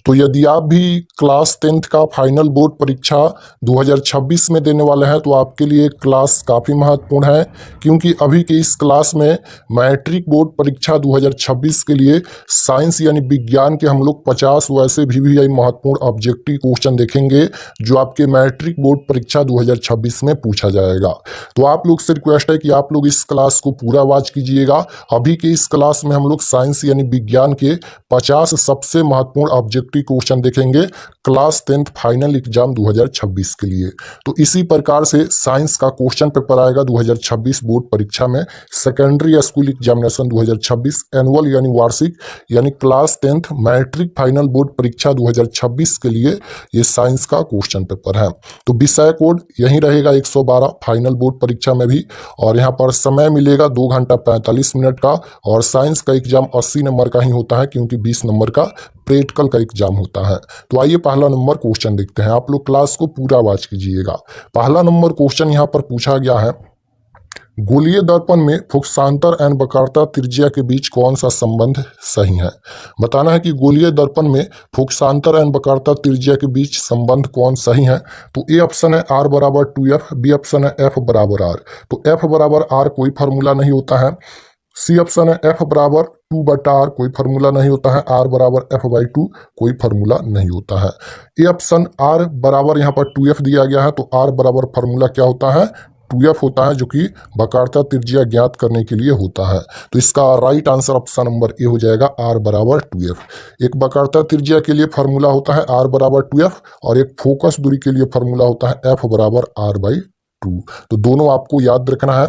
तो यदि आप भी क्लास 10th का फाइनल बोर्ड परीक्षा 2026 में देने वाले हैं तो आपके लिए क्लास काफ़ी महत्वपूर्ण है, क्योंकि अभी के इस क्लास में मैट्रिक बोर्ड परीक्षा 2026 के लिए साइंस यानी विज्ञान के हम लोग 50 वैसे भी महत्वपूर्ण ऑब्जेक्टिव क्वेश्चन देखेंगे जो आपके मैट्रिक बोर्ड परीक्षा 2026 में पूछा जाएगा। तो आप लोग से रिक्वेस्ट है कि आप लोग इस क्लास को पूरा वॉच कीजिएगा। अभी के इस क्लास में हम लोग साइंस यानी विज्ञान के 50 सबसे महत्वपूर्ण ऑब्जेक्टिव क्वेश्चन देखेंगे क्लास 10th फाइनल एग्जाम 2026 के लिए। तो इसी प्रकार से साइंस का क्वेश्चन पेपर आएगा 2026 बोर्ड परीक्षा में। सेकेंडरी स्कूल एग्जामिनेशन 2026 एनुअल यानी वार्षिक यानी class 10th matric final board परीक्षा 2026 के लिए ये साइंस का क्वेश्चन पेपर है। तो विषय कोड यही रहेगा 112 फाइनल बोर्ड परीक्षा में भी, और यहाँ पर समय मिलेगा 2 घंटा 45 मिनट का। और साइंस का एग्जाम 80 नंबर का ही होता है, क्योंकि 20 नंबर का प्रैक्टिकल का एग्जाम होता है। तो आइए पहला नंबर क्वेश्चन देखते हैं। आप लोग क्लास को पूरा वॉच कीजिएगा। पहला नंबर क्वेश्चन यहाँ पर पूछा गया है, गोलीय दर्पण में फुक्सांतर एंड वक्रता त्रिज्या के बीच कौन सा संबंध सही है। बताना है कि गोलीय दर्पण में फुक्सांतर एंड वक्रता त्रिज्या के बीच संबंध कौन सही है। तो ए ऑप्शन है r बराबर 2f, बी ऑप्शन है f बराबर r। तो f बराबर r कोई फार्मूला नहीं होता है। सी ऑप्शन है f बराबर 2/r कोई फार्मूला नहीं होता है। r बराबर f/2 कोई फार्मूला नहीं होता है। ए ऑप्शन r बराबर यहाँ पर 2f दिया गया है, तो r बराबर फार्मूला क्या होता है, 2f होता है, जो कि वक्रता त्रिज्या ज्ञात करने के लिए होता है। तो इसका right answer option number A हो जाएगा, r बराबर 2f। एक वक्रता त्रिज्या के लिए फार्मूला होता है r बराबर 2f, और एक फोकस दूरी के लिए फार्मूला होता है f बराबर r/2। तो दोनों आपको याद रखना है।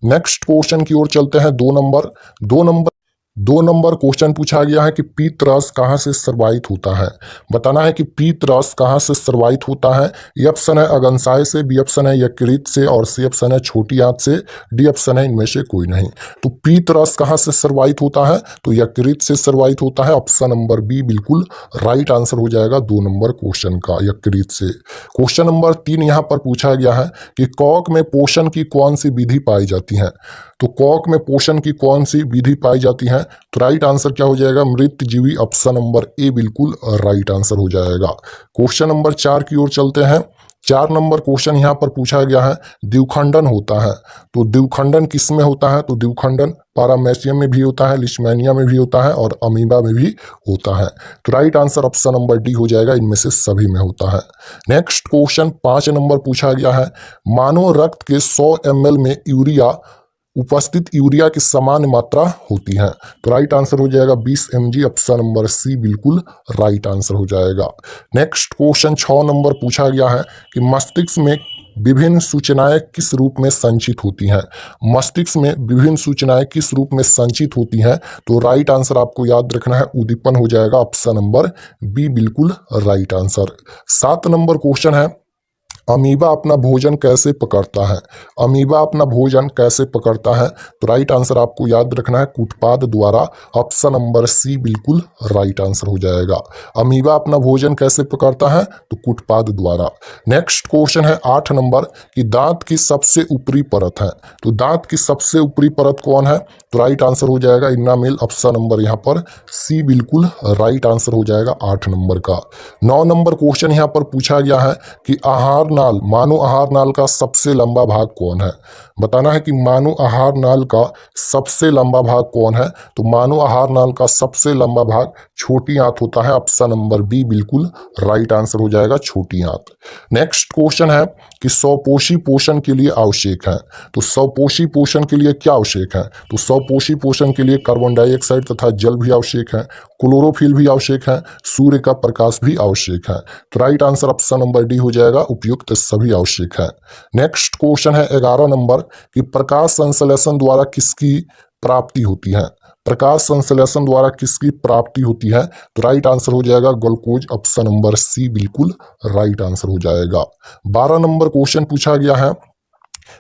नेक्स्ट क्वेश्चन की ओर चलते हैं। दो नंबर क्वेश्चन पूछा गया है कि पीत रस कहाँ से स्रावित होता है। बताना है कि पीत रस कहाँ से स्रावित होता है। ए ऑप्शन है अग्न्याशय से, बी ऑप्शन है यकृत से, और सी ऑप्शन है छोटी आंत से, डी ऑप्शन है इनमें से कोई नहीं। तो पीत रस कहाँ से स्रावित होता है, तो यकृत से स्रावित होता है। ऑप्शन नंबर बी बिल्कुल राइट आंसर हो जाएगा 2 नंबर क्वेश्चन का, यकृत से। क्वेश्चन नंबर 3 यहाँ पर पूछा गया है कि कॉक में पोषण की कौन सी विधि पाई जाती है। तो कॉक में पोषण की कौन सी विधि पाई जाती है। तो राइट आंसर क्या हो जाएगा, मृतजीवी। ऑप्शन नंबर ए बिल्कुल राइट आंसर हो जाएगा। क्वेश्चन नंबर 4 की ओर चलते हैं। 4 नंबर क्वेश्चन यहाँ पर पूछा गया है, द्विखंडन होता है। तो द्विखंडन किस में होता है। तो द्विखंडन पैरामेसियम में भी होता है, लिशमैनिया में भी होता है, और अमीबा में भी होता है। तो right answer option number D हो जाएगा, इनमें से सभी में होता है। नेक्स्ट क्वेश्चन 5 नंबर पूछा गया है, मानव रक्त के 100 ml में उपस्थित यूरिया की समान मात्रा होती है। तो राइट आंसर हो जाएगा 20 mg। ऑप्शन नंबर सी बिल्कुल राइट आंसर हो जाएगा। नेक्स्ट क्वेश्चन 6 नंबर पूछा गया है कि मस्तिष्क में विभिन्न सूचनाएं किस रूप में संचित होती हैं। मस्तिष्क में विभिन्न सूचनाएं किस रूप में संचित होती हैं। तो राइट आंसर आपको याद रखना है, उद्दीपन हो जाएगा। ऑप्शन नंबर बी बिल्कुल राइट आंसर। 7 नंबर क्वेश्चन है, अमीबा अपना भोजन कैसे पकड़ता है। अमीबा अपना भोजन कैसे पकड़ता है। तो राइट आंसर आपको याद रखना है, कूटपाद द्वारा। ऑप्शन नंबर सी बिल्कुल राइट आंसर हो जाएगा। अमीबा अपना भोजन कैसे पकड़ता है, तो कूटपाद द्वारा। नेक्स्ट क्वेश्चन है 8 नंबर कि दांत की सबसे ऊपरी परत है। तो दांत की सबसे ऊपरी परत कौन है। तो राइट आंसर हो जाएगा इनामेल। ऑप्शन नंबर यहाँ पर सी बिल्कुल राइट आंसर हो जाएगा 8 नंबर का। 9 नंबर क्वेश्चन यहाँ पर पूछा गया है कि आहार नाल, मानव आहार नाल का सबसे लंबा भाग कौन है। बताना है कि मानव आहार नाल का सबसे लंबा भाग कौन है। तो मानव आहार नाल का सबसे लंबा भाग छोटी आंत होता है। ऑप्शन नंबर बी बिल्कुल राइट आंसर हो जाएगा, छोटी आंत। नेक्स्ट क्वेश्चन है कि स्वपोषी पोषण के लिए आवश्यक है। तो स्वपोषी पोषण के लिए क्या आवश्यक है। तो स्वपोषी पोषण के लिए कार्बन डाइऑक्साइड तथा जल भी आवश्यक है, क्लोरोफिल भी आवश्यक है, सूर्य का प्रकाश भी आवश्यक है। तो right answer option number D हो जाएगा, उपयुक्त सभी आवश्यक है। नेक्स्ट क्वेश्चन है 11 नंबर कि प्रकाश संश्लेषण द्वारा किसकी प्राप्ति होती है। प्रकाश संश्लेषण द्वारा किसकी प्राप्ति होती है। तो राइट आंसर हो जाएगा ग्लूकोज। ऑप्शन नंबर सी बिल्कुल राइट आंसर हो जाएगा। 12 नंबर क्वेश्चन पूछा गया है,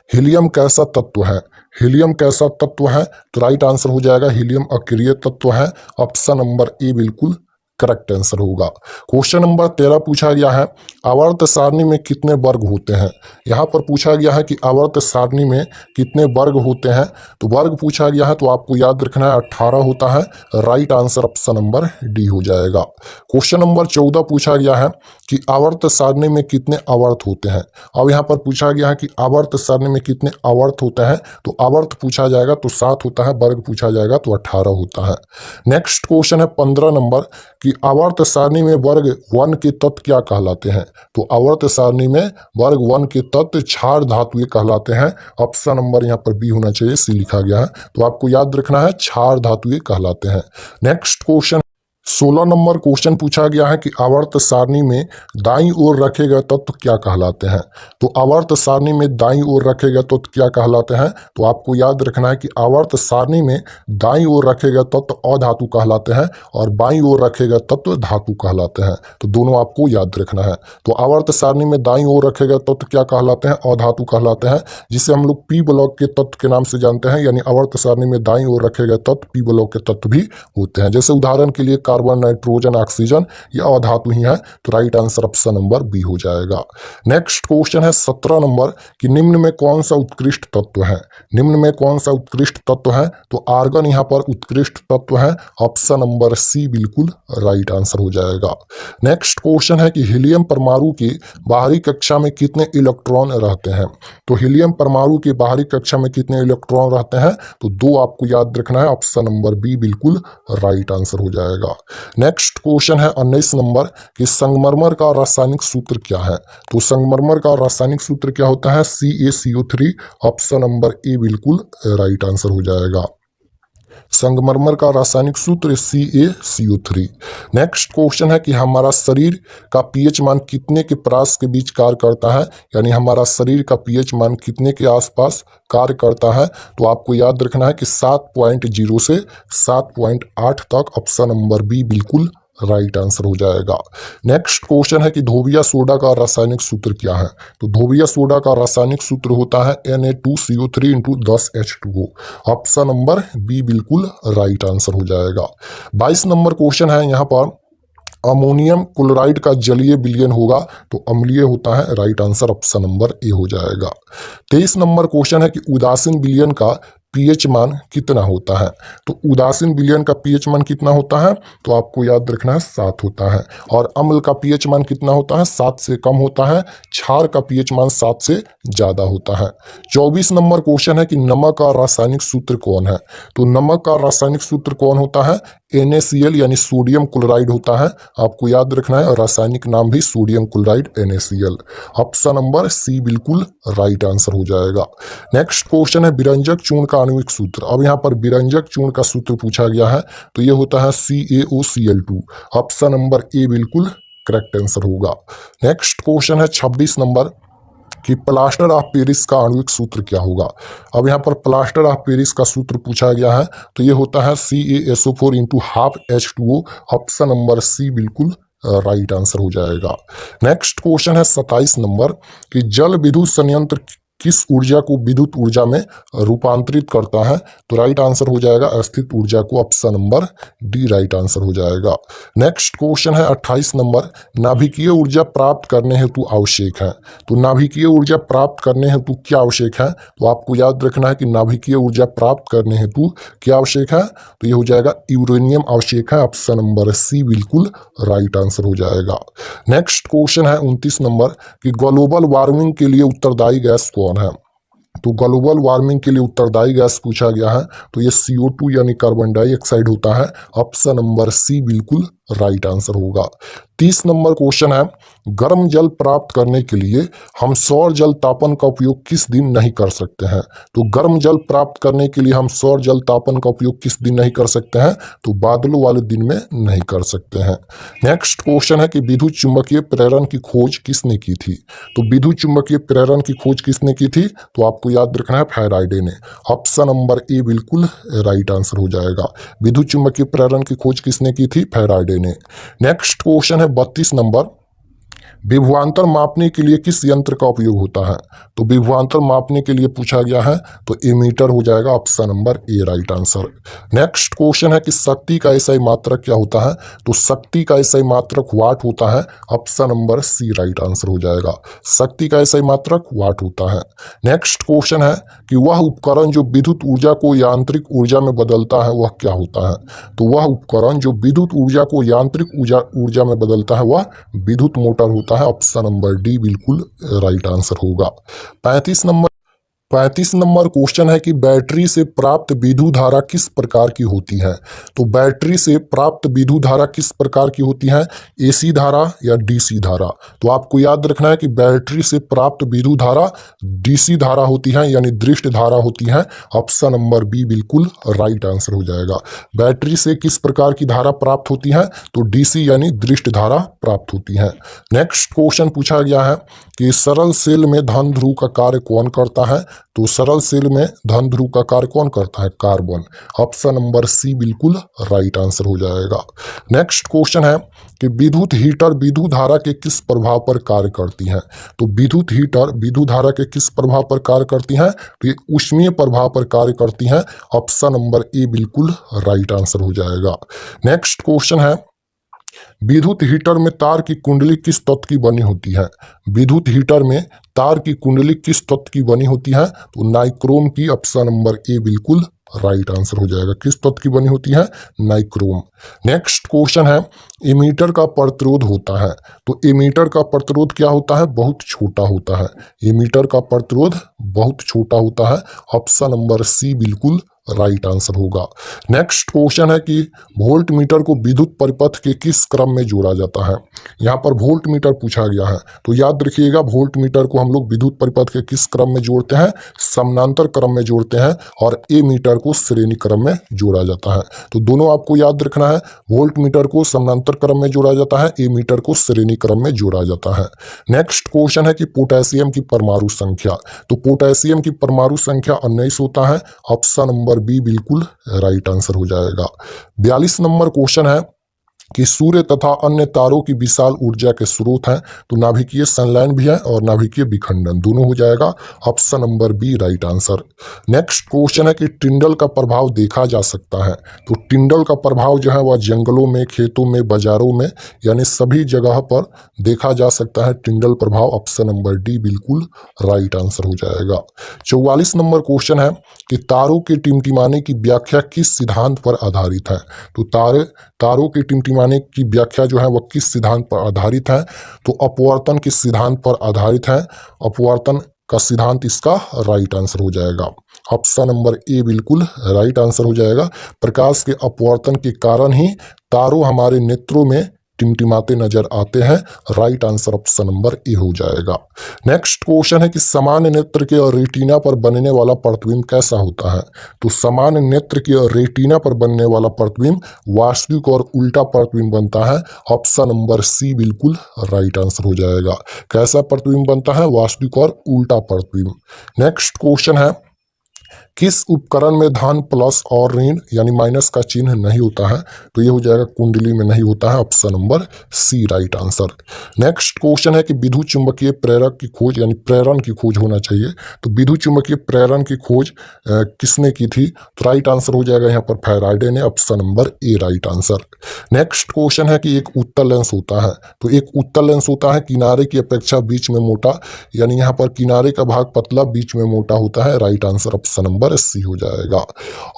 हीलियम कैसा तत्व है। हीलियम कैसा तत्व है। तो राइट आंसर हो जाएगा हीलियम अक्रिय तत्व है। ऑप्शन नंबर ए बिल्कुल करेक्ट आंसर होगा। क्वेश्चन नंबर 13 पूछा गया है आवर्त सारणी में कितने वर्ग होते हैं। यहाँ पर पूछा गया है कि आवर्त सारणी में कितने वर्ग होते हैं। तो वर्ग पूछा गया है तो आपको याद रखना है 18 होता है। Right answer option number D हो जाएगा। क्वेश्चन नंबर 14 पूछा गया है कि आवर्त सारणी में कितने आवर्त होते हैं। अब यहाँ पर पूछा गया है कि आवर्त सारणी में कितने आवर्त होते हैं। तो आवर्त पूछा जाएगा तो 7 होता है, वर्ग पूछा जाएगा तो 18 होता है। नेक्स्ट क्वेश्चन है 15 नंबर कि आवर्त सारणी में वर्ग 1 के तत्व क्या कहलाते हैं। तो आवर्त सारणी में वर्ग 1 के तत्व क्षार धातुएं कहलाते हैं। ऑप्शन नंबर यहाँ पर बी होना चाहिए, सी लिखा गया है। तो आपको याद रखना है क्षार धातुएं कहलाते हैं। नेक्स्ट क्वेश्चन 16 नंबर क्वेश्चन पूछा गया है कि आवर्त सारणी में दाईं ओर रखे गए तत्व क्या कहलाते हैं। तो आवर्त सारणी में दाईं ओर रखे गए तत्व क्या कहलाते हैं। तो आपको याद रखना है कि आवर्त सारणी में दाईं ओर रखे गए तत्व अधातु कहलाते हैं और बाईं ओर रखे गए तत्व धातु कहलाते हैं। तो दोनों आपको याद रखना है। तो आवर्त सारणी में दाईं ओर रखे गए तत्व क्या कहलाते हैं, अधातु कहलाते हैं, जिसे हम लोग पी ब्लॉक के तत्व के नाम से जानते हैं। यानी आवर्त सारणी में दाईं ओर रखे गए तत्व पी ब्लॉक के तत्व भी होते हैं। जैसे उदाहरण के लिए कार्बन, नाइट्रोजन, ऑक्सीजन, ये अधातु ही है। तो right answer option number B हो जाएगा। नेक्स्ट क्वेश्चन है 17 नंबर कि निम्न में कौन सा उत्कृष्ट तत्व है। निम्न में कौन सा उत्कृष्ट तत्व है। तो आर्गन यहाँ पर उत्कृष्ट तत्व है। ऑप्शन नंबर सी बिल्कुल राइट आंसर हो जाएगा। नेक्स्ट क्वेश्चन है कि हीलियम परमाणु की बाहरी कक्षा में कितने इलेक्ट्रॉन रहते हैं। तो हीलियम परमाणु की बाहरी कक्षा में कितने इलेक्ट्रॉन रहते हैं। तो 2 आपको याद रखना है। ऑप्शन नंबर बी बिल्कुल राइट आंसर हो जाएगा। नेक्स्ट क्वेश्चन है 19 नंबर कि संगमरमर का रासायनिक सूत्र क्या है। तो संगमरमर का रासायनिक सूत्र क्या होता है, CaCO3। ऑप्शन नंबर ए बिल्कुल राइट आंसर हो जाएगा। संगमरमर का रासायनिक सूत्र CaCO3। नेक्स्ट क्वेश्चन है कि हमारा शरीर का पीएच मान कितने के प्रास के बीच कार्य करता है। यानी हमारा शरीर का पीएच मान कितने के आसपास कार्य करता है। तो आपको याद रखना है कि 7.0 से 7.8 तक। ऑप्शन नंबर बी बिल्कुल राइट आंसर हो जाएगा। नेक्स्ट क्वेश्चन है कि धोबिया सोडा का रासायनिक सूत्र क्या है। तो धोबिया सोडा का रासायनिक सूत्र होता है Na2CO3 × 10H2O। Option number B बिल्कुल राइट आंसर हो जाएगा। 22 नंबर क्वेश्चन है यहाँ पर अमोनियम क्लोराइड का जलीय विलयन होगा तो अम्लीय होता है। Right answer option number A हो जाएगा। 23 नंबर क्वेश्चन है कि उदासीन विलयन का पीएच मान कितना होता है। तो उदासीन विलयन का पीएच मान कितना होता है। तो आपको याद रखना है 7 होता है। और अम्ल का पीएच मान कितना होता है, 7 से कम होता है। क्षार का पीएच मान 7 से ज़्यादा होता है। 24 नंबर क्वेश्चन है कि नमक का रासायनिक सूत्र कौन है। तो नमक का रासायनिक सूत्र कौन होता है, NaCl यानी सोडियम क्लोराइड होता है। आपको याद रखना है और रासायनिक नाम भी sodium chloride NaCl। Option number C बिल्कुल राइट आंसर हो जाएगा। नेक्स्ट क्वेश्चन है विरंजक चूर्ण का आणविक सूत्र। अब यहाँ पर विरंजक चूर्ण का सूत्र पूछा गया है तो ये होता है CaOCl2। ऑप्शन नंबर ए बिल्कुल करेक्ट आंसर होगा। नेक्स्ट क्वेश्चन है 26 नंबर कि प्लास्टर ऑफ पेरिस का आणविक सूत्र क्या होगा। अब यहाँ पर प्लास्टर ऑफ पेरिस का सूत्र पूछा गया है तो ये होता है CaSO4 × ½ H2O। Option number C बिल्कुल राइट आंसर हो जाएगा। नेक्स्ट क्वेश्चन है 27 नंबर कि जल विद्युत संयंत्र किस ऊर्जा को विद्युत ऊर्जा में रूपांतरित करता है। तो राइट आंसर हो जाएगा स्थित ऊर्जा को। Option number D right answer हो जाएगा। नेक्स्ट क्वेश्चन है 28 नंबर नाभिकीय ऊर्जा प्राप्त करने हेतु आवश्यक है। तो नाभिकीय ऊर्जा प्राप्त करने हेतु क्या आवश्यक है। तो आपको याद रखना है कि नाभिकीय ऊर्जा प्राप्त करने हेतु क्या आवश्यक है। तो ये हो जाएगा यूरेनियम आवश्यक है। ऑप्शन नंबर सी बिल्कुल राइट आंसर हो जाएगा। नेक्स्ट क्वेश्चन है 29 नंबर कि ग्लोबल वार्मिंग के लिए उत्तरदायी गैस कौन है। तो ग्लोबल वार्मिंग के लिए उत्तरदायी गैस पूछा गया है तो ये CO2 यानी कार्बन डाइऑक्साइड होता है। ऑप्शन नंबर सी बिल्कुल राइट आंसर होगा। 30 नंबर क्वेश्चन है गर्म जल प्राप्त करने के लिए हम सौर जल तापन का उपयोग किस दिन नहीं कर सकते हैं। तो गर्म जल प्राप्त करने के लिए हम सौर जल तापन का उपयोग किस दिन नहीं कर सकते हैं। तो बादलों वाले दिन में नहीं कर सकते हैं। नेक्स्ट क्वेश्चन है कि विद्युत चुंबकीय प्रेरण की खोज किसने की थी। तो विद्युत चुंबकीय प्रेरण की खोज किसने की थी। तो आपको याद रखना है फैराडे ने। ऑप्शन नंबर ए बिल्कुल राइट आंसर हो जाएगा। विद्युत चुंबकीय प्रेरण की खोज किसने की थी, फैराडे ने। नेक्स्ट क्वेश्चन है 32 नंबर विभवांतर मापने के लिए किस यंत्र का उपयोग होता है? तो विभवांतर मापने के लिए पूछा गया है तो एमीटर हो जाएगा, option number A right answer. Next question है कि शक्ति का एसआई मात्रक क्या होता है? तो शक्ति का एसआई मात्रक वाट होता है, option number C right answer हो जाएगा। शक्ति का एसआई मात्रक वाट होता है। नेक्स्ट क्वेश्चन है कि वह उपकरण जो विद्युत ऊर्जा को यांत्रिक ऊर्जा में बदलता है वह क्या होता है? तो वह उपकरण जो विद्युत ऊर्जा को यांत्रिक ऊर्जा में बदलता है वह विद्युत मोटर होता है, ऑप्शन नंबर डी बिल्कुल राइट आंसर होगा। 35 नंबर क्वेश्चन है कि बैटरी से प्राप्त विद्युत धारा किस प्रकार की होती है? तो बैटरी से प्राप्त विद्युत धारा किस प्रकार की होती है? एसी धारा या डीसी धारा? तो आपको याद रखना है कि बैटरी से प्राप्त विद्युत धारा डीसी धारा होती है, यानी दृष्ट धारा होती है, ऑप्शन नंबर बी बिल्कुल राइट आंसर हो जाएगा। बैटरी से किस प्रकार की धारा प्राप्त होती है? तो डीसी यानी दृष्ट धारा प्राप्त होती है। नेक्स्ट क्वेश्चन पूछा गया है कि सरल सेल में धन ध्रुव का कार्य कौन करता है? तो सरल सेल में धन ध्रुव का कार्य कौन करता है? कार्बन, ऑप्शन नंबर सी बिल्कुल राइट आंसर हो जाएगा। नेक्स्ट क्वेश्चन है कि विद्युत हीटर विद्युत धारा के किस प्रभाव पर कार्य करती है? तो विद्युत हीटर विद्युत धारा के किस प्रभाव पर कार्य करती है? तो ये ऊष्मीय प्रभाव पर कार्य करती है, ऑप्शन नंबर ए बिल्कुल राइट आंसर हो जाएगा। नेक्स्ट क्वेश्चन है विद्युत हीटर में तार की कुंडली किस तत्व की बनी होती है? विद्युत हीटर में तार की कुंडली किस तत्व की बनी होती है? तो नाइक्रोम की, ऑप्शन नंबर ए बिल्कुल राइट आंसर हो जाएगा। किस तत्व की बनी होती है? नाइक्रोम। नेक्स्ट क्वेश्चन है एमीटर का प्रतिरोध होता है, तो एमीटर का प्रतिरोध क्या होता है? बहुत छोटा होता है। एमीटर का प्रतिरोध बहुत छोटा होता है, ऑप्शन नंबर सी बिल्कुल राइट आंसर होगा। नेक्स्ट क्वेश्चन है कि वोल्ट मीटर को विद्युत परिपथ के किस क्रम में जोड़ा जाता है? यहाँ पर वोल्ट मीटर पूछा गया है, तो याद रखिएगा वोल्ट मीटर को हम लोग विद्युत परिपथ के किस क्रम में जोड़ते हैं? समानांतर क्रम में जोड़ते हैं, और ए मीटर को श्रेणी क्रम में जोड़ा जाता है। तो दोनों आपको याद रखना है, वोल्ट मीटर को समानांतर क्रम में जोड़ा जाता है, ए मीटर को श्रेणी क्रम में जोड़ा जाता है। नेक्स्ट क्वेश्चन है कि पोटेशियम की परमाणु संख्या, तो पोटेशियम की परमाणु संख्या 19 होता है, ऑप्शन नंबर बी बिल्कुल राइट आंसर हो जाएगा। 42 नंबर क्वेश्चन है कि सूर्य तथा अन्य तारों की विशाल ऊर्जा के स्रोत हैं, तो नाभिकीय संलयन भी है और नाभिकीय विखंडन, दोनों हो जाएगा, option number B right answer. Next question है कि टिंडल का प्रभाव देखा जा सकता है, तो टिंडल का प्रभाव जो है वह जंगलों में, खेतों में, बाजारों में, यानी सभी जगह पर देखा जा सकता है टिंडल प्रभाव, ऑप्शन नंबर डी बिल्कुल राइट आंसर हो जाएगा। 44 नंबर क्वेश्चन है कि तारों के टिमटिमाने की व्याख्या किस सिद्धांत पर आधारित है? तो तारों के टिमटिमाने की व्याख्या जो है वह किस सिद्धांत पर आधारित है? तो अपवर्तन के सिद्धांत पर आधारित है। अपवर्तन का सिद्धांत इसका राइट आंसर हो जाएगा, ऑप्शन नंबर ए बिल्कुल राइट आंसर हो जाएगा। प्रकाश के अपवर्तन के कारण ही तारों हमारे नेत्रों में टिमटिमाते नजर आते हैं, right answer option number A हो जाएगा। नेक्स्ट क्वेश्चन है कि सामान्य नेत्र के और रेटिना पर बनने वाला प्रतिबिंब कैसा होता है? तो सामान्य नेत्र के और रेटिना पर बनने वाला प्रतिबिंब वास्तविक और उल्टा प्रतिबिंब बनता है, ऑप्शन नंबर सी बिल्कुल राइट आंसर हो जाएगा। कैसा प्रतिबिंब बनता है? वास्तविक और उल्टा प्रतिबिंब। नेक्स्ट क्वेश्चन है किस उपकरण में धन प्लस और ऋण यानी माइनस का चिन्ह नहीं होता है? तो ये हो जाएगा कुंडली में नहीं होता है, option number C right answer. Next question है कि विद्युत चुंबकीय प्रेरक की खोज यानी प्रेरण की खोज होना चाहिए, तो विद्युत चुंबकीय प्रेरण की खोज किसने की थी? तो राइट आंसर हो जाएगा यहाँ पर फैराडे ने, option number A right answer. Next question है कि एक उत्तल लेंस होता है, तो एक उत्तल लेंस होता है किनारे की अपेक्षा बीच में मोटा, यानी यहाँ पर किनारे का भाग पतला बीच में मोटा होता है, right answer option number C हो जाएगा।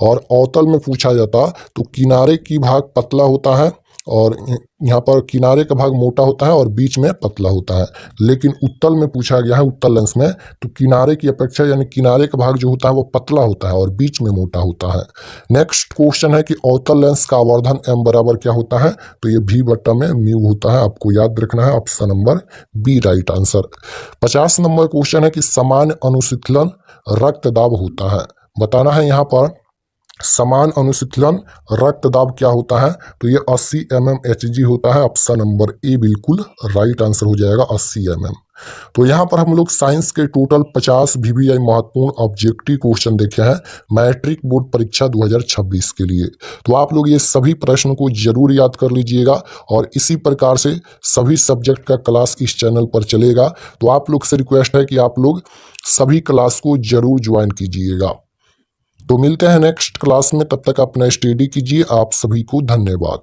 और अवतल में पूछा जाता तो किनारे की भाग पतला होता है और यहाँ पर किनारे का भाग मोटा होता है और बीच में पतला होता है, लेकिन उत्तल में पूछा गया है उत्तल लेंस में तो किनारे की अपेक्षा यानी किनारे का भाग जो होता है वो पतला होता है और बीच में मोटा होता है। नेक्स्ट क्वेश्चन है कि अवतल लेंस का आवर्धन m बराबर क्या होता है? तो ये v बट्टा में म्यू होता है, आपको याद रखना है, option number B right answer. 50 number question है कि सामान्य अनुशीतलन रक्तदाब होता है, बताना है यहाँ पर समान अनुशीतलन रक्तदाब क्या होता है? तो ये 80 mmHg होता है। ऑप्शन नंबर ए बिल्कुल राइट आंसर हो जाएगा, 80 mm। तो यहाँ पर हम लोग साइंस के टोटल 50 VVI महत्वपूर्ण ऑब्जेक्टिव क्वेश्चन देखे हैं मैट्रिक बोर्ड परीक्षा 2026 के लिए। तो आप लोग ये सभी प्रश्न को जरूर याद कर लीजिएगा और इसी प्रकार से सभी सब्जेक्ट का क्लास इस चैनल पर चलेगा। तो आप लोग से रिक्वेस्ट है कि आप लोग सभी क्लास को जरूर ज्वाइन कीजिएगा। तो मिलते हैं नेक्स्ट क्लास में, तब तक अपना स्टडी कीजिए। आप सभी को धन्यवाद।